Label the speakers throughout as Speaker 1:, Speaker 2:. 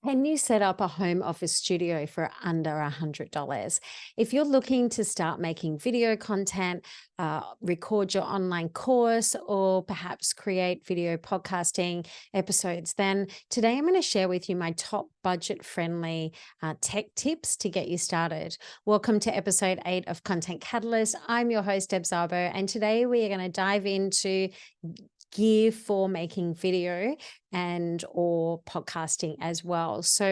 Speaker 1: Can you set up a home office studio for under $100? If you're looking to start making video content, record your online course, or perhaps create video podcasting episodes, then today I'm going to share with you my top budget friendly tech tips to get you started. Welcome to episode 8 of Content Catalyst. I'm your host, Deb Szabo, and today we are going to dive into gear for making video and or podcasting as well. So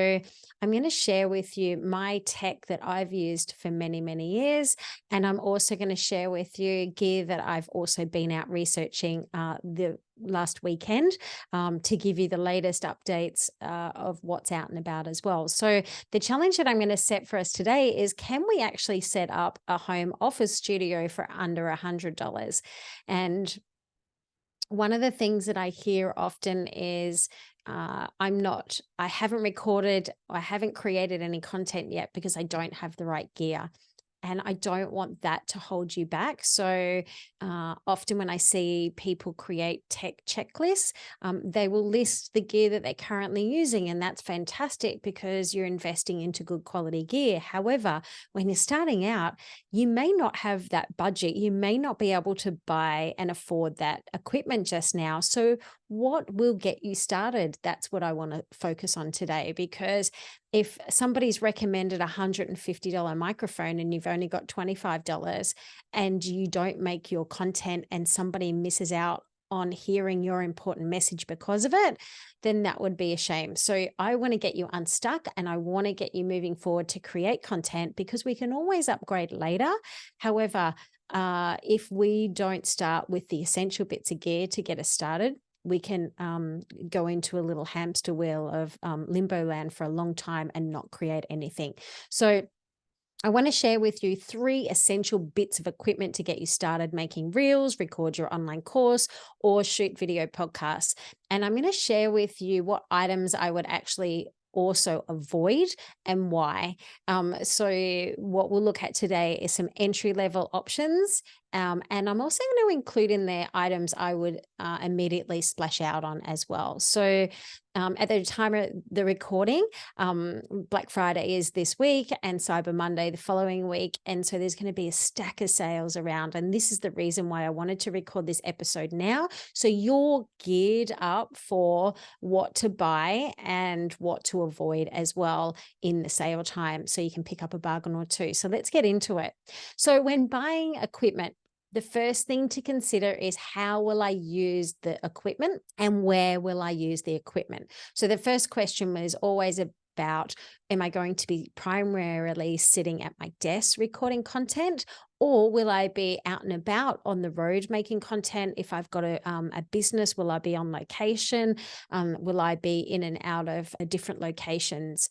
Speaker 1: I'm going to share with you my tech that I've used for many, many years. And I'm also going to share with you gear that I've also been out researching the last weekend to give you the latest updates of what's out and about as well. So the challenge that I'm going to set for us today is, can we actually set up a home office studio for under $100? And one of the things that I hear often is, I haven't recorded, I haven't created any content yet because I don't have the right gear. And I don't want that to hold you back. So often when I see people create tech checklists, they will list the gear that they're currently using. And that's fantastic because you're investing into good quality gear. However, when you're starting out, you may not have that budget. You may not be able to buy and afford that equipment just now. So what will get you started? That's what I want to focus on today, because if somebody's recommended a $150 microphone and you've only got $25 and you don't make your content and somebody misses out on hearing your important message because of it, then that would be a shame. So I want to get you unstuck and I want to get you moving forward to create content, because we can always upgrade later. However, if we don't start with the essential bits of gear to get us started, we can go into a little hamster wheel of limbo land for a long time and not create anything. So I want to share with you 3 essential bits of equipment to get you started making reels, record your online course, or shoot video podcasts. And I'm going to share with you what items I would actually also avoid and why. So what we'll look at today is some entry level options. And I'm also going to include in there items I would immediately splash out on as well. So at the time of the recording, Black Friday is this week and Cyber Monday the following week. And so there's going to be a stack of sales around. And this is the reason why I wanted to record this episode now. So you're geared up for what to buy and what to avoid as well in the sale time, so you can pick up a bargain or two. So let's get into it. So when buying equipment, the first thing to consider is, how will I use the equipment and where will I use the equipment? So the first question was always about, am I going to be primarily sitting at my desk recording content, or will I be out and about on the road making content? If I've got a business, will I be on location? Will I be in and out of different locations?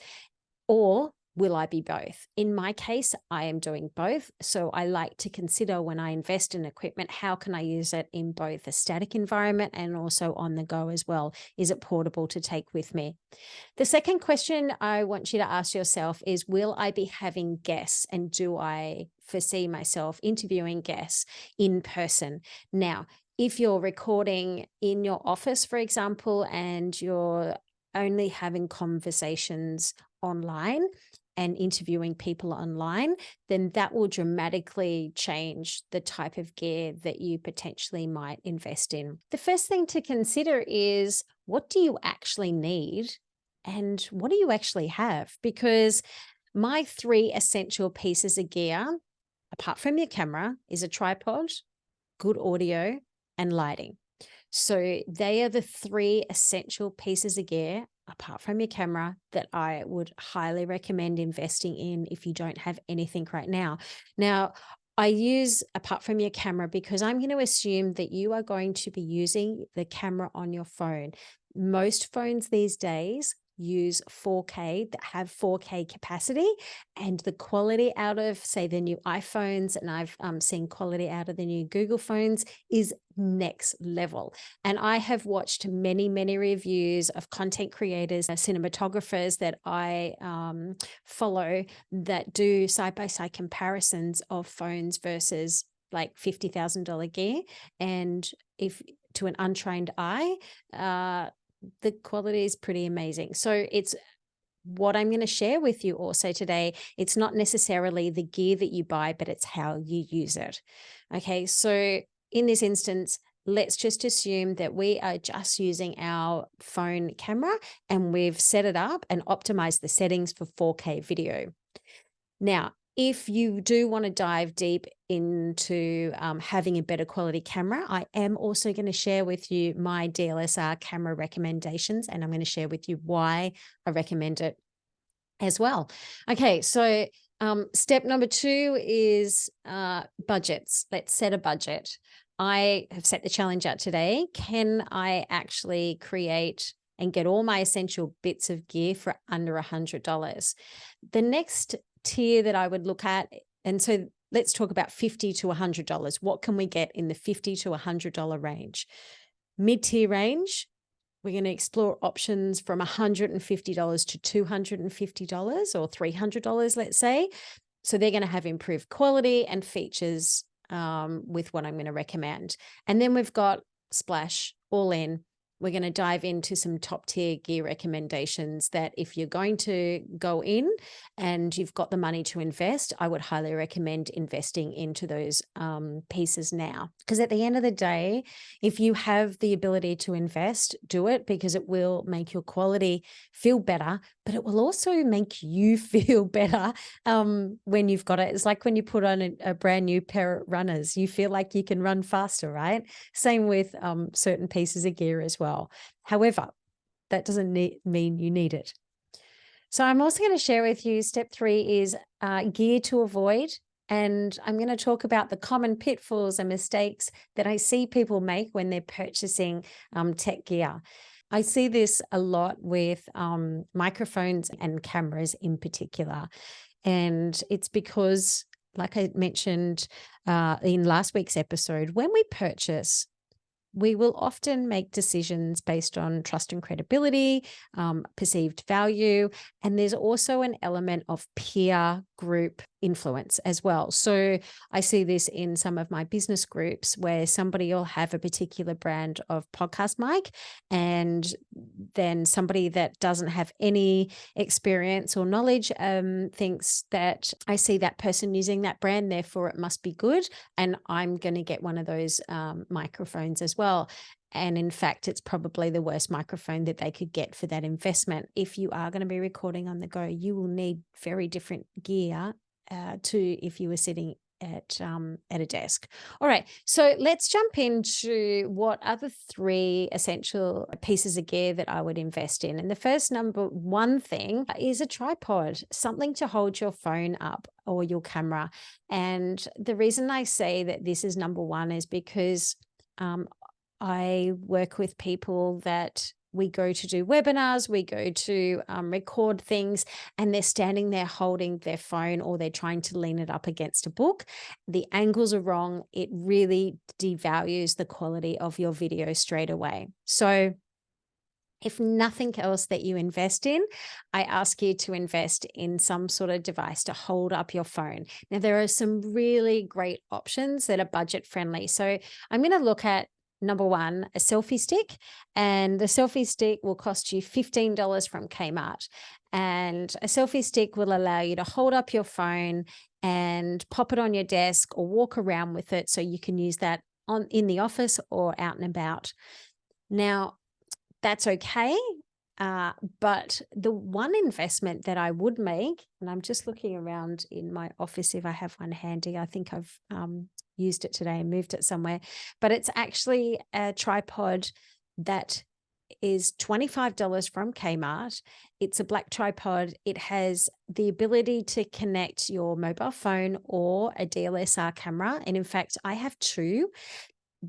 Speaker 1: Or will I be both? In my case, I am doing both. So I like to consider, when I invest in equipment, how can I use it in both a static environment and also on the go as well? Is it portable to take with me? The second question I want you to ask yourself is, will I be having guests, and do I foresee myself interviewing guests in person? Now, if you're recording in your office, for example, and you're only having conversations online and interviewing people online, then that will dramatically change the type of gear that you potentially might invest in. The first thing to consider is, what do you actually need and what do you actually have? Because my 3 essential pieces of gear, apart from your camera, is a tripod, good audio, and lighting. So they are the 3 essential pieces of gear, apart from your camera, that I would highly recommend investing in if you don't have anything right now. Now, I use apart from your camera because I'm going to assume that you are going to be using the camera on your phone. Most phones these days use 4K, that have 4K capacity, and the quality out of, say, the new iPhones, and I've seen quality out of the new Google phones, is next level. And I have watched many, many reviews of content creators, cinematographers that I follow, that do side-by-side comparisons of phones versus like $50,000 gear. And if to an untrained eye, the quality is pretty amazing. So it's what I'm going to share with you also today, it's not necessarily the gear that you buy, but it's how you use it. Okay, so in this instance, let's just assume that we are just using our phone camera and we've set it up and optimized the settings for 4K video. Now, if you do want to dive deep into having a better quality camera, I am also going to share with you my DSLR camera recommendations, and I'm going to share with you why I recommend it as well. Okay, so step number 2 is budgets. Let's set a budget. I have set the challenge out today. Can I actually create and get all my essential bits of gear for under $100? The next tier that I would look at, and so let's talk about $50 to $100. What can we get in the $50 to $100 range? Mid-tier range, we're going to explore options from $150 to $250 or $300, let's say. So they're going to have improved quality and features with what I'm going to recommend. And then we've got Splash, all in. We're going to dive into some top tier gear recommendations that if you're going to go in and you've got the money to invest, I would highly recommend investing into those pieces now. Because at the end of the day, if you have the ability to invest, do it, because it will make your quality feel better, but it will also make you feel better when you've got it. It's like when you put on a brand new pair of runners, you feel like you can run faster, right? Same with certain pieces of gear as well. However, that doesn't mean you need it. So I'm also going to share with you step 3 is gear to avoid. And I'm going to talk about the common pitfalls and mistakes that I see people make when they're purchasing tech gear. I see this a lot with microphones and cameras in particular. And it's because, like I mentioned in last week's episode, when we purchase, we will often make decisions based on trust and credibility, perceived value, and there's also an element of peer group influence as well. So I see this in some of my business groups where somebody will have a particular brand of podcast mic, and then somebody that doesn't have any experience or knowledge thinks that I see that person using that brand, therefore it must be good, and I'm going to get one of those microphones as well. And in fact, it's probably the worst microphone that they could get for that investment. If you are going to be recording on the go, you will need very different gear to if you were sitting at a desk. All right, so let's jump into what are the 3 essential pieces of gear that I would invest in. And the first number 1 thing is a tripod, something to hold your phone up or your camera. And the reason I say that this is number 1 is because I work with people that we go to do webinars, we go to record things, and they're standing there holding their phone or they're trying to lean it up against a book. The angles are wrong. It really devalues the quality of your video straight away. So if nothing else that you invest in, I ask you to invest in some sort of device to hold up your phone. Now, there are some really great options that are budget friendly. So I'm going to look at number 1, a selfie stick, and the selfie stick will cost you $15 from Kmart. And a selfie stick will allow you to hold up your phone and pop it on your desk or walk around with it, so you can use that in the office or out and about. Now, that's okay. But the one investment that I would make, and I'm just looking around in my office if I have one handy. I think I've used it today and moved it somewhere, but it's actually a tripod that is $25 from Kmart. It's a black tripod. It has the ability to connect your mobile phone or a DSLR camera. And in fact, I have 2.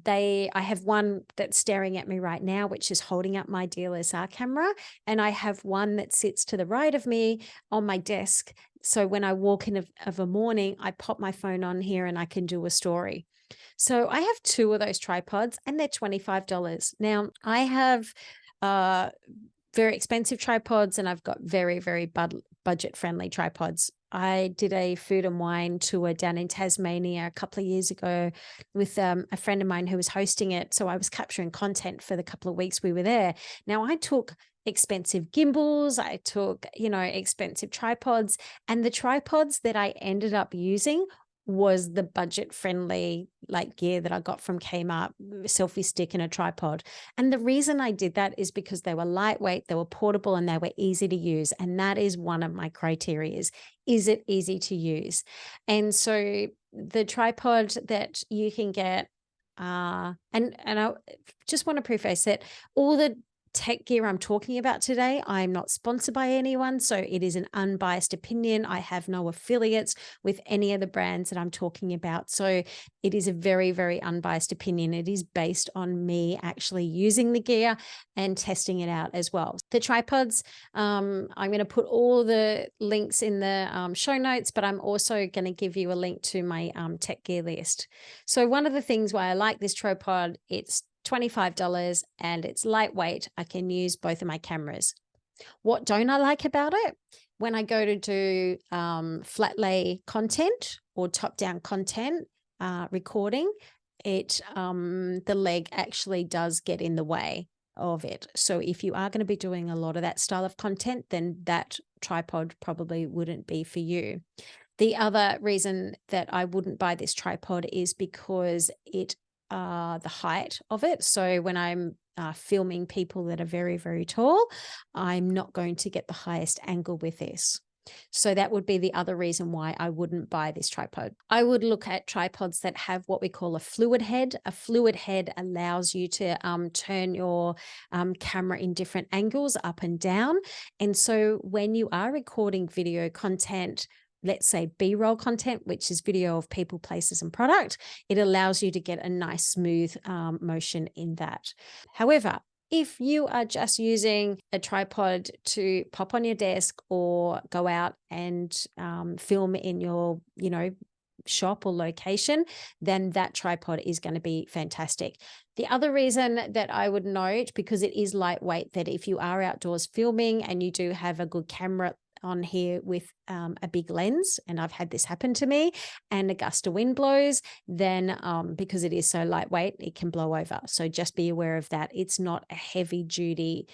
Speaker 1: I have one that's staring at me right now, which is holding up my DSLR camera. And I have one that sits to the right of me on my desk. So when I walk in of a morning, I pop my phone on here and I can do a story. So I have 2 of those tripods and they're $25. Now I have very expensive tripods and I've got very, very budget friendly tripods. I did a food and wine tour down in Tasmania a couple of years ago with a friend of mine who was hosting it. So I was capturing content for the couple of weeks we were there. Now I took expensive gimbals, I took, expensive tripods, and the tripods that I ended up using was the budget friendly like gear that I got from Kmart, selfie stick and a tripod. And the reason I did that is because they were lightweight, they were portable, and they were easy to use. And that is one of my criteria. Is it easy to use? And so the tripod that you can get, and I just want to preface that all the tech gear I'm talking about today, I'm not sponsored by anyone, so it is an unbiased opinion. I have no affiliates with any of the brands that I'm talking about. So it is a very, very unbiased opinion. It is based on me actually using the gear and testing it out as well. The tripods, I'm going to put all the links in the show notes, but I'm also going to give you a link to my tech gear list. So one of the things why I like this tripod, it's $25 and it's lightweight. I can use both of my cameras. What don't I like about it? When I go to do flat lay content or top down content recording, the leg actually does get in the way of it. So if you are going to be doing a lot of that style of content, then that tripod probably wouldn't be for you. The other reason that I wouldn't buy this tripod is because the height of it. So when I'm filming people that are very, very tall, I'm not going to get the highest angle with this. So that would be the other reason why I wouldn't buy this tripod. I would look at tripods that have what we call a fluid head. A fluid head allows you to turn your camera in different angles, up and down. And so when you are recording video content, let's say B-roll content, which is video of people, places, and product, it allows you to get a nice smooth motion in that. However, if you are just using a tripod to pop on your desk or go out and film in your, shop or location, then that tripod is going to be fantastic. The other reason that I would note, because it is lightweight, that if you are outdoors filming and you do have a good camera on here with a big lens, and I've had this happen to me, and a gust of wind blows, then because it is so lightweight, it can blow over. So just be aware of that. It's not a heavy duty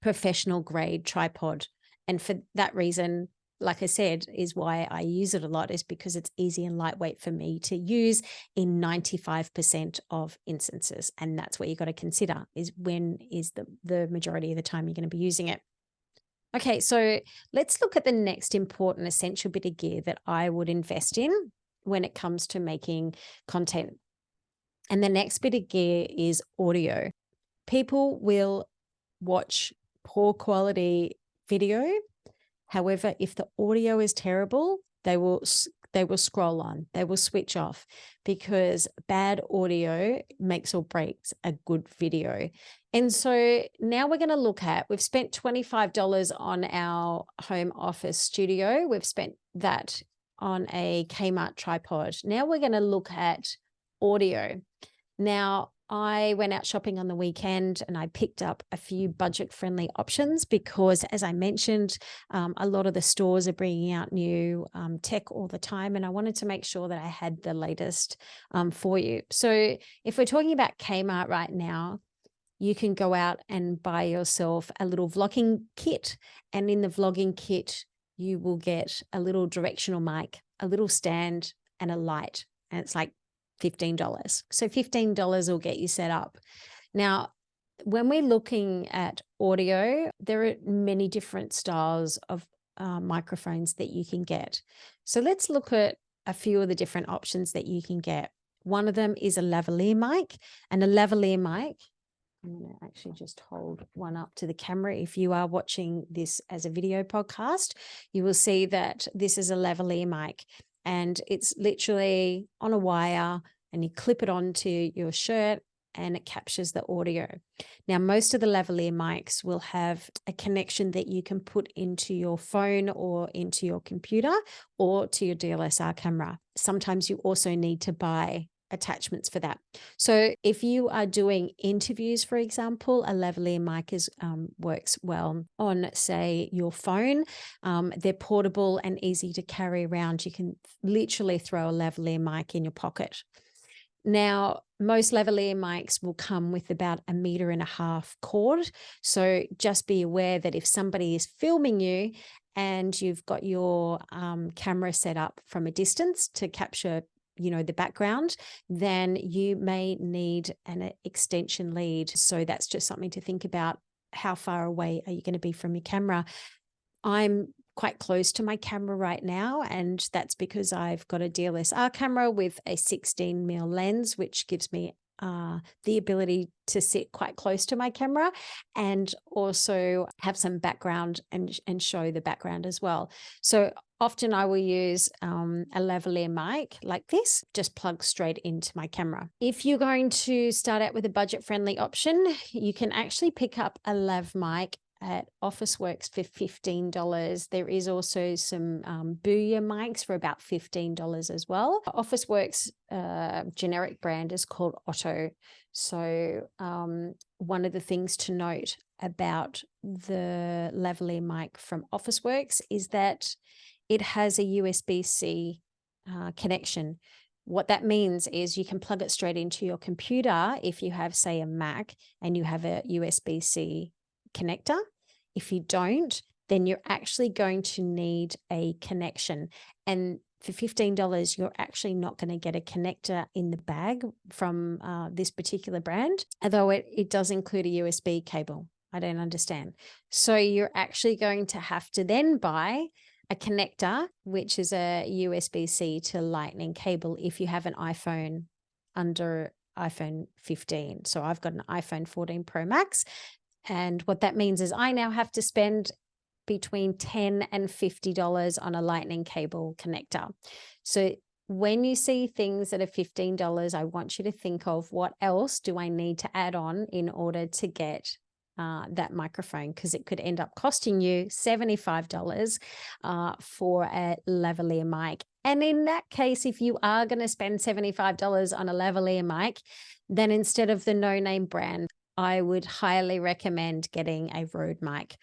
Speaker 1: professional grade tripod. And for that reason, like I said, is why I use it a lot, is because it's easy and lightweight for me to use in 95% of instances. And that's what you got to consider, is when is the majority of the time you're going to be using it. Okay, so let's look at the next important essential bit of gear that I would invest in when it comes to making content. And the next bit of gear is audio. People will watch poor quality video. However, if the audio is terrible, they will scroll on, they will switch off, because bad audio makes or breaks a good video. And so now we're going to look at, we've spent $25 on our home office studio. We've spent that on a Kmart tripod. Now we're going to look at audio. Now, I went out shopping on the weekend and I picked up a few budget-friendly options because, as I mentioned, a lot of the stores are bringing out new tech all the time, and I wanted to make sure that I had the latest for you. So if we're talking about Kmart right now, you can go out and buy yourself a little vlogging kit, and in the vlogging kit, you will get a little directional mic, a little stand, and a light, and it's like $15. So $15 will get you set up. Now, when we're looking at audio, there are many different styles of microphones that you can get. So let's look at a few of the different options that you can get. One of them is a lavalier mic, and a lavalier mic, I'm going to actually just hold one up to the camera. If you are watching this as a video podcast, you will see that this is a lavalier mic, and it's literally on a wire, and you clip it onto your shirt and it captures the audio. Now, most of the lavalier mics will have a connection that you can put into your phone or into your computer or to your DSLR camera. Sometimes you also need to buy attachments for that. So if you are doing interviews, for example, a lavalier mic works well on, say, your phone. They're portable and easy to carry around. You can literally throw a lavalier mic in your pocket. Now, Most lavalier mics will come with about 1.5 meters cord. So just be aware that if somebody is filming you and you've got your camera set up from a distance to capture the background, then you may need an extension lead. So that's just something to think about. How far away are you going to be from your camera? I'm quite close to my camera right now, and that's because I've got a DSLR camera with a 16mm lens, which gives me the ability to sit quite close to my camera and also have some background and show the background as well. So often I will use a lavalier mic like this, just plug straight into my camera. If you're going to start out with a budget-friendly option, you can actually pick up a lav mic at Officeworks for $15. There is also some Booyah mics for about $15 as well. Officeworks generic brand is called Otto. So one of the things to note about the lavalier mic from Officeworks is that it has a USB-C connection. What that means is you can plug it straight into your computer if you have, say, a Mac and you have a USB-C connector. If you don't, then you're actually going to need a connection. And for $15, you're actually not going to get a connector in the bag from this particular brand, although it does include a USB cable. I don't understand. So you're actually going to have to then buy a connector, which is a USB-C to Lightning cable if you have an iPhone under iPhone 15. So I've got an iPhone 14 Pro Max. And what that means is I now have to spend between $10 and $50 on a Lightning cable connector. So when you see things that are $15, I want you to think of what else do I need to add on in order to get that microphone, because it could end up costing you $75 for a lavalier mic. And in that case, if you are going to spend $75 on a lavalier mic, then instead of the no-name brand, I would highly recommend getting a Rode mic.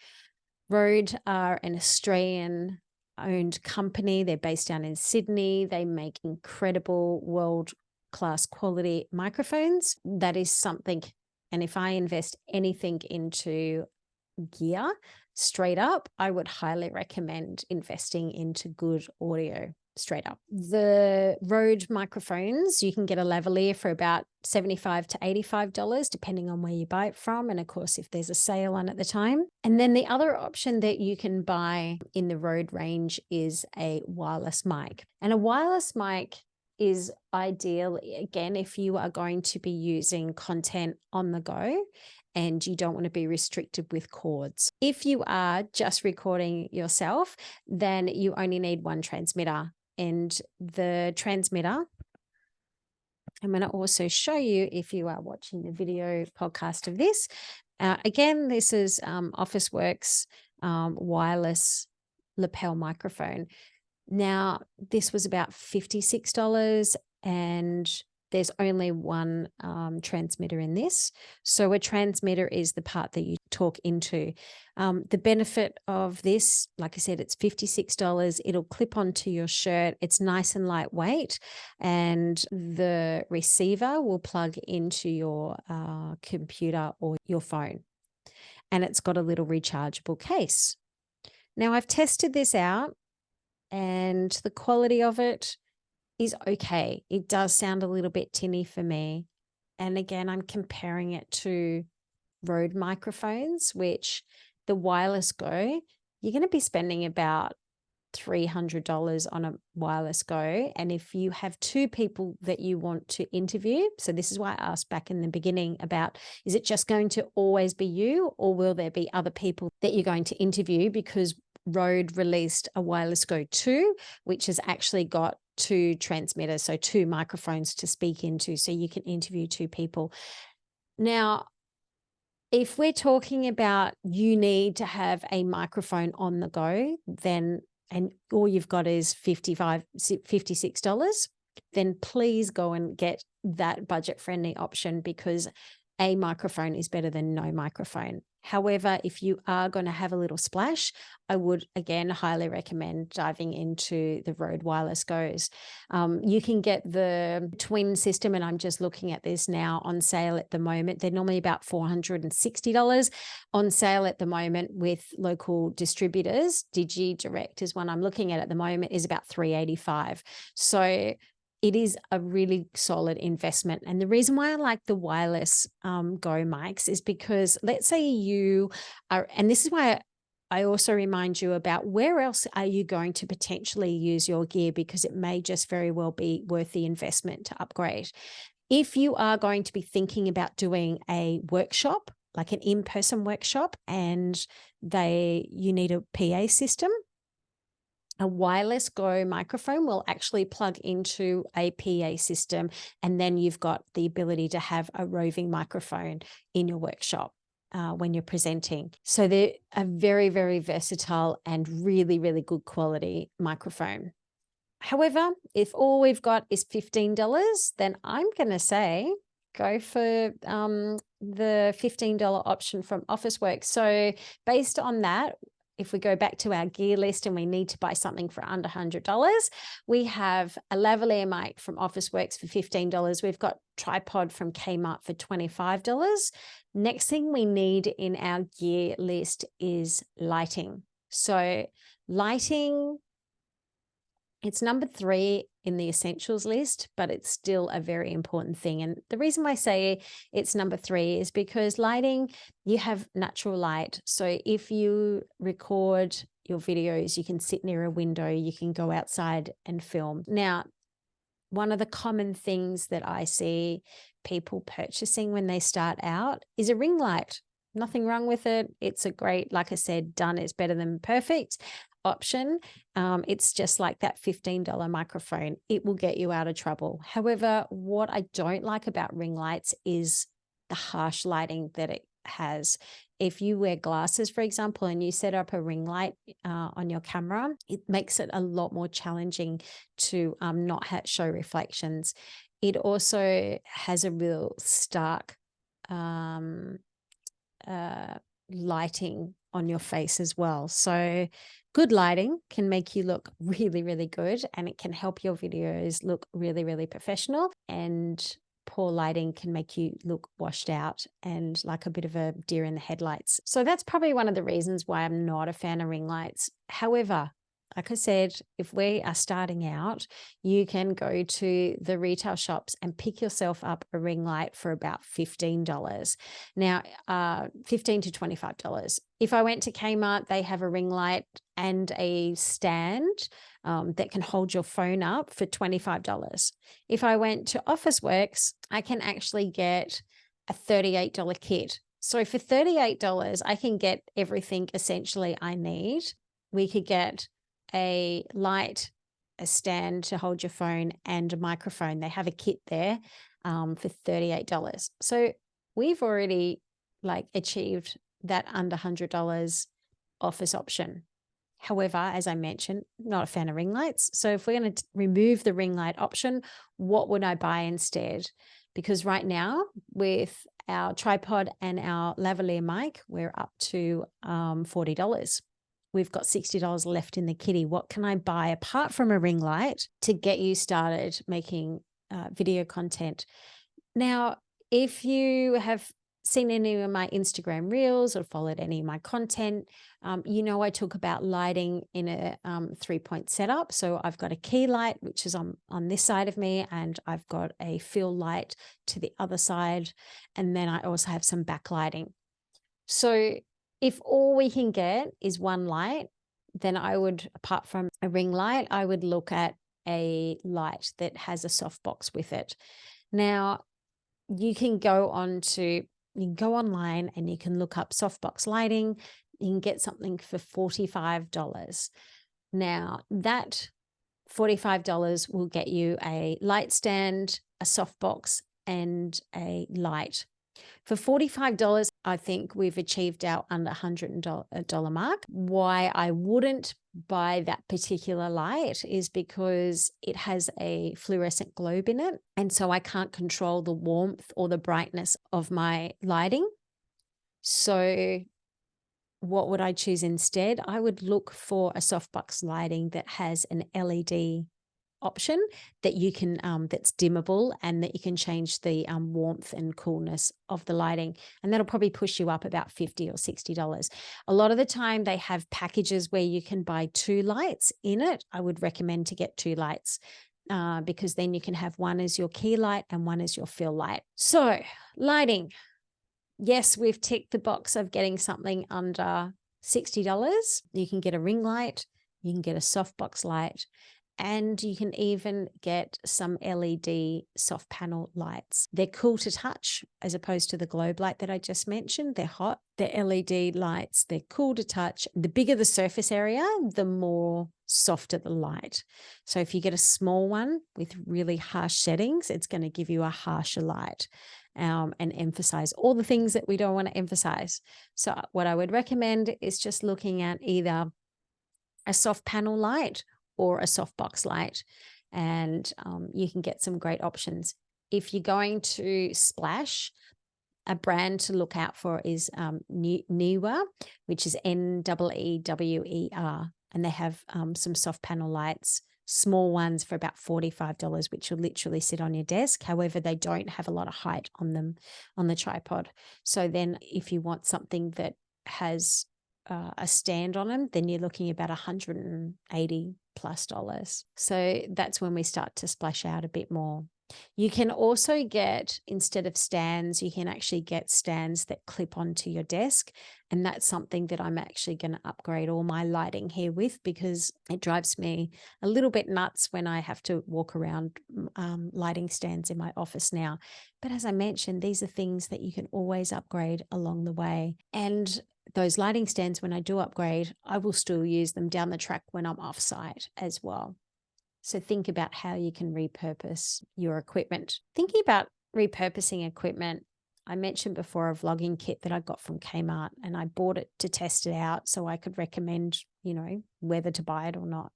Speaker 1: Rode are an Australian-owned company. They're based down in Sydney. They make incredible world-class quality microphones. That is something. And if I invest anything into gear, straight up, I would highly recommend investing into good audio, straight up. The Rode microphones, you can get a lavalier for about $75 to $85, depending on where you buy it from. And of course, if there's a sale on at the time. And then the other option that you can buy in the Rode range is a wireless mic. And a wireless mic is ideal, again, if you are going to be using content on the go and you don't want to be restricted with cords. If you are just recording yourself, then you only need one transmitter. And the transmitter, I'm going to also show you if you are watching the video podcast of this. Again, this is Officeworks wireless lapel microphone. Now, this was about $56 and there's only one transmitter in this. So a transmitter is the part that you talk into. The benefit of this, like I said, it's $56. It'll clip onto your shirt. It's nice and lightweight. And the receiver will plug into your computer or your phone. And it's got a little rechargeable case. Now, I've tested this out and the quality of it is okay. It does sound a little bit tinny for me. And again, I'm comparing it to Rode microphones, which the Wireless Go, you're going to be spending about $300 on a Wireless Go. And if you have two people that you want to interview, so this is why I asked back in the beginning about, is it just going to always be you, or will there be other people that you're going to interview? Because Rode released a Wireless Go 2, which has actually got two transmitters, so two microphones to speak into, so you can interview two people. Now, if we're talking about you need to have a microphone on the go, then, and all you've got is $56, then please go and get that budget-friendly option, because a microphone is better than no microphone. However, if you are going to have a little splash, I would again highly recommend diving into the Rode Wireless Go's. You can get the twin system, and I'm just looking at this now, on sale at the moment. They're normally about $460 on sale at the moment with local distributors. DigiDirect is one I'm looking at the moment, is about $385. So it is a really solid investment. And the reason why I like the wireless Go mics is because, let's say you are, and this is why I also remind you about where else are you going to potentially use your gear, because it may just very well be worth the investment to upgrade. If you are going to be thinking about doing a workshop, like an in-person workshop, and you need a PA system, a wireless Go microphone will actually plug into a PA system, and then you've got the ability to have a roving microphone in your workshop when you're presenting. So they're a very, very versatile and really, really good quality microphone. However, if all we've got is $15, then I'm going to say go for the $15 option from Officeworks. So based on that, if we go back to our gear list and we need to buy something for under $100, we have a lavalier mic from Officeworks for $15. We've got tripod from Kmart for $25. Next thing we need in our gear list is lighting. So lighting, it's number 3 in the essentials list, but it's still a very important thing. And the reason why I say it's number 3 is because lighting, you have natural light. So if you record your videos, you can sit near a window, you can go outside and film. Now, one of the common things that I see people purchasing when they start out is a ring light. Nothing wrong with it. It's a great, like I said, done is better than perfect option. It's just like that $15 microphone. It will get you out of trouble. However, what I don't like about ring lights is the harsh lighting that it has. If you wear glasses, for example, and you set up a ring light on your camera, it makes it a lot more challenging to not show reflections. It also has a real stark lighting on your face as well. So good lighting can make you look really, really good, and it can help your videos look really, really professional. And poor lighting can make you look washed out and like a bit of a deer in the headlights. So that's probably one of the reasons why I'm not a fan of ring lights. However, like I said, if we are starting out, you can go to the retail shops and pick yourself up a ring light for about $15. Now, $15 to $25. If I went to Kmart, they have a ring light and a stand that can hold your phone up for $25. If I went to Officeworks, I can actually get a $38 kit. So for $38, I can get everything essentially I need. We could get a light, a stand to hold your phone, and a microphone. They have a kit there for $38. So we've already achieved that under $100 office option. However, as I mentioned, not a fan of ring lights. So if we're going to remove the ring light option, what would I buy instead? Because right now with our tripod and our lavalier mic, we're up to $40. We've got $60 left in the kitty. What can I buy apart from a ring light to get you started making video content? Now, if you have seen any of my Instagram reels or followed any of my content, you know I talk about lighting in a 3-point setup. So I've got a key light, which is on this side of me, and I've got a fill light to the other side. And then I also have some backlighting. So if all we can get is one light, then I would, apart from a ring light, I would look at a light that has a softbox with it. Now, you can go online and you can look up softbox lighting. You can get something for $45. Now, that $45 will get you a light stand, a softbox, and a light. For $45, I think we've achieved our under $100 mark. Why I wouldn't buy that particular light is because it has a fluorescent globe in it. And so I can't control the warmth or the brightness of my lighting. So what would I choose instead? I would look for a softbox lighting that has an LED option that you can that's dimmable, and that you can change the warmth and coolness of the lighting, and that'll probably push you up about $50 or $60. A lot of the time they have packages where you can buy 2 lights in it. I would recommend to get 2 lights, because then you can have one as your key light and one as your fill light. So lighting, yes, we've ticked the box of getting something under $60. You can get a ring light, you can get a softbox light, and you can even get some LED soft panel lights. They're cool to touch as opposed to the globe light that I just mentioned. They're hot. They're LED lights. They're cool to touch. The bigger the surface area, the more softer the light. So if you get a small one with really harsh settings, it's going to give you a harsher light. And emphasize all the things that we don't want to emphasize. So what I would recommend is just looking at either a soft panel light or a softbox light, and you can get some great options. If you're going to splash, a brand to look out for is Neewer, which is Neewer, and they have some soft panel lights, small ones for about $45, which will literally sit on your desk. However, they don't have a lot of height on them on the tripod. So then if you want something that has a stand on them, then you're looking about $180 plus. So that's when we start to splash out a bit more. You can also get, instead of stands, you can actually get stands that clip onto your desk. And that's something that I'm actually going to upgrade all my lighting here with, because it drives me a little bit nuts when I have to walk around lighting stands in my office now. But as I mentioned, these are things that you can always upgrade along the way. And those lighting stands, when I do upgrade, I will still use them down the track when I'm off site as well. So think about how you can repurpose your equipment. Thinking about repurposing equipment, I mentioned before a vlogging kit that I got from Kmart, and I bought it to test it out so I could recommend, whether to buy it or not.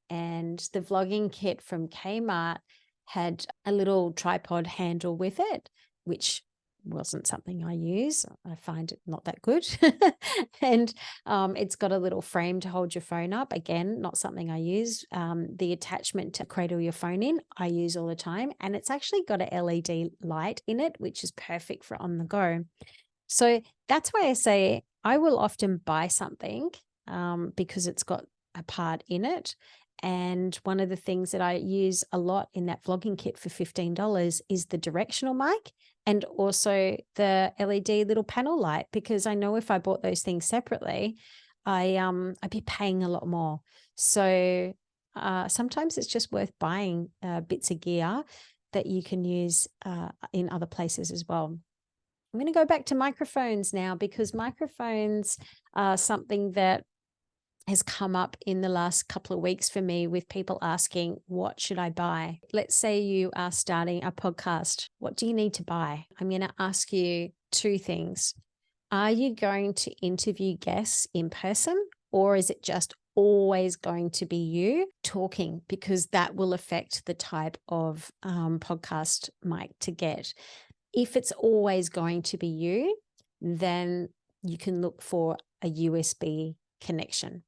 Speaker 1: And the vlogging kit from Kmart had a little tripod handle with it, which wasn't something I use. I find it not that good. And it's got a little frame to hold your phone up. Again, not something I use. The attachment to cradle your phone in, I use all the time. And it's actually got a LED light in it, which is perfect for on the go. So that's why I say I will often buy something because it's got a part in it. And one of the things that I use a lot in that vlogging kit for $15 is the directional mic, and also the LED little panel light, because I know if I bought those things separately, I'd be paying a lot more. So sometimes it's just worth buying bits of gear that you can use in other places as well. I'm going to go back to microphones now, because microphones are something that has come up in the last couple of weeks for me, with people asking, what should I buy? Let's say you are starting a podcast. What do you need to buy? I'm going to ask you 2 things. Are you going to interview guests in person, or is it just always going to be you talking? Because that will affect the type of podcast mic to get. If it's always going to be you, then you can look for a USB connection.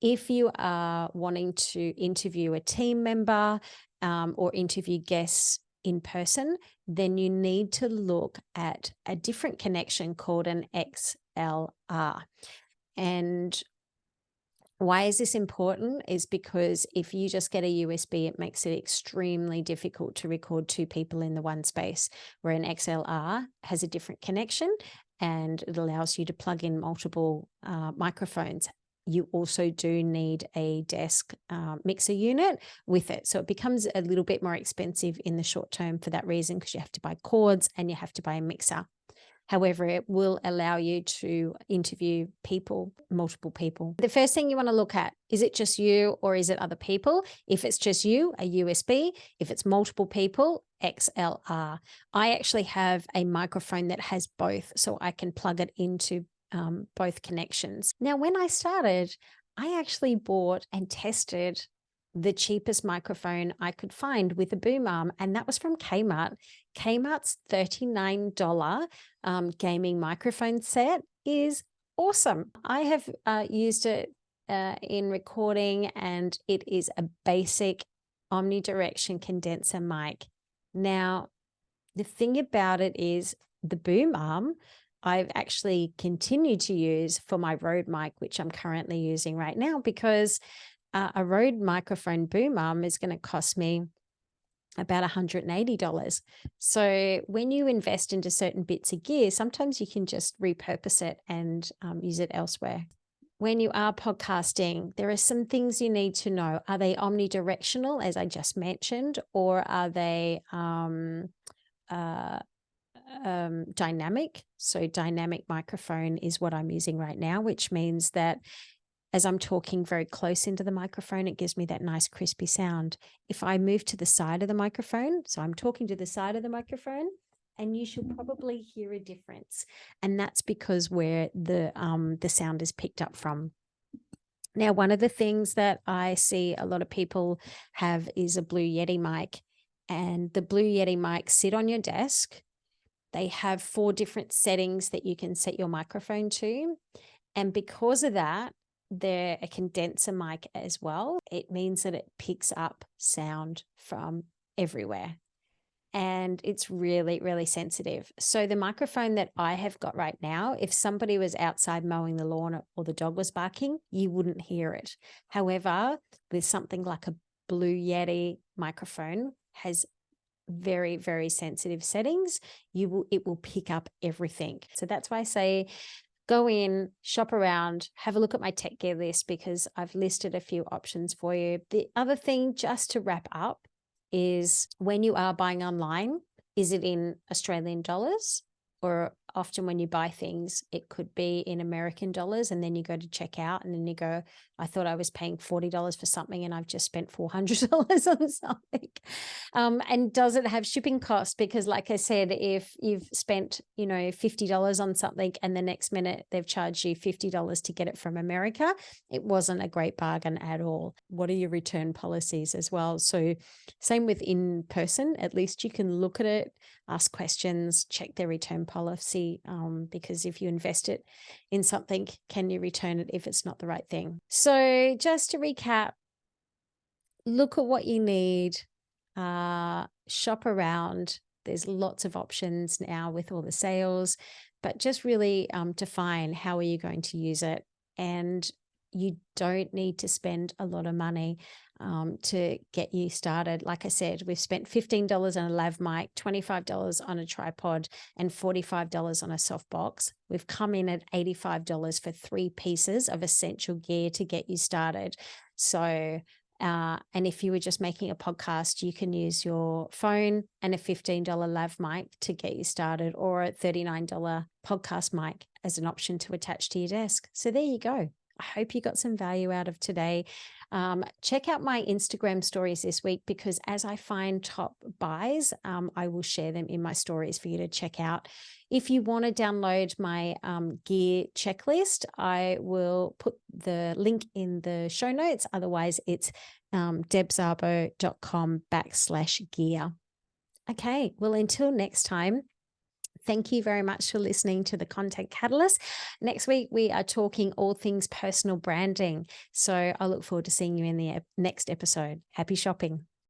Speaker 1: If you are wanting to interview a team member or interview guests in person, then you need to look at a different connection called an XLR. And why is this important? Is because if you just get a USB, it makes it extremely difficult to record 2 people in the one space, where an XLR has a different connection and it allows you to plug in multiple microphones. You also do need a desk mixer unit with it. So it becomes a little bit more expensive in the short term for that reason, because you have to buy cords and you have to buy a mixer. However, it will allow you to interview people, multiple people. The first thing you want to look at, is it just you or is it other people? If it's just you, a USB. If it's multiple people, XLR. I actually have a microphone that has both, so I can plug it into both connections. Now, when I started, I actually bought and tested the cheapest microphone I could find with a boom arm, and that was from Kmart. Kmart's $39 gaming microphone set is awesome. I have used it in recording, and it is a basic omnidirection condenser mic. Now, the thing about it is the boom arm I've actually continued to use for my Rode mic, which I'm currently using right now, because a Rode microphone boom arm is going to cost me about $180. So when you invest into certain bits of gear, sometimes you can just repurpose it and use it elsewhere. When you are podcasting, there are some things you need to know. Are they omnidirectional, as I just mentioned, or are they dynamic? So dynamic microphone is what I'm using right now, which means that as I'm talking very close into the microphone, it gives me that nice crispy sound. If I move to the side of the microphone, so I'm talking to the side of the microphone, and you should probably hear a difference. And that's because where the sound is picked up from. Now, one of the things that I see a lot of people have is a Blue Yeti mic, and the Blue Yeti mics sit on your desk. They have 4 different settings that you can set your microphone to. And because of that, they're a condenser mic as well. It means that it picks up sound from everywhere. And it's really, really sensitive. So the microphone that I have got right now, if somebody was outside mowing the lawn or the dog was barking, you wouldn't hear it. However, with something like a Blue Yeti microphone has very, very sensitive settings, it will pick up everything. So that's why I say go in, shop around, have a look at my tech gear list, because I've listed a few options for you. The other thing, just to wrap up, is when you are buying online, is it in Australian dollars? Or often when you buy things, it could be in American dollars, and then you go to check out and then you go, I thought I was paying $40 for something and I've just spent $400 on something. And does it have shipping costs? Because like I said, if you've spent, $50 on something and the next minute they've charged you $50 to get it from America, it wasn't a great bargain at all. What are your return policies as well? So same with in person, at least you can look at it, ask questions, check their return policy, because if you invest it in something, can you return it if it's not the right thing? So just to recap, look at what you need, shop around. There's lots of options now with all the sales, but just really define how are you going to use it. And you don't need to spend a lot of money to get you started. Like I said, we've spent $15 on a lav mic, $25 on a tripod, and $45 on a softbox. We've come in at $85 for 3 pieces of essential gear to get you started. So, and if you were just making a podcast, you can use your phone and a $15 lav mic to get you started, or a $39 podcast mic as an option to attach to your desk. So there you go. I hope you got some value out of today. Check out my Instagram stories this week, because as I find top buys, I will share them in my stories for you to check out. If you want to download my gear checklist, I will put the link in the show notes. Otherwise, it's debszabo.com/gear. Okay, well, until next time, thank you very much for listening to the Content Catalyst. Next week, we are talking all things personal branding. So I look forward to seeing you in the next episode. Happy shopping.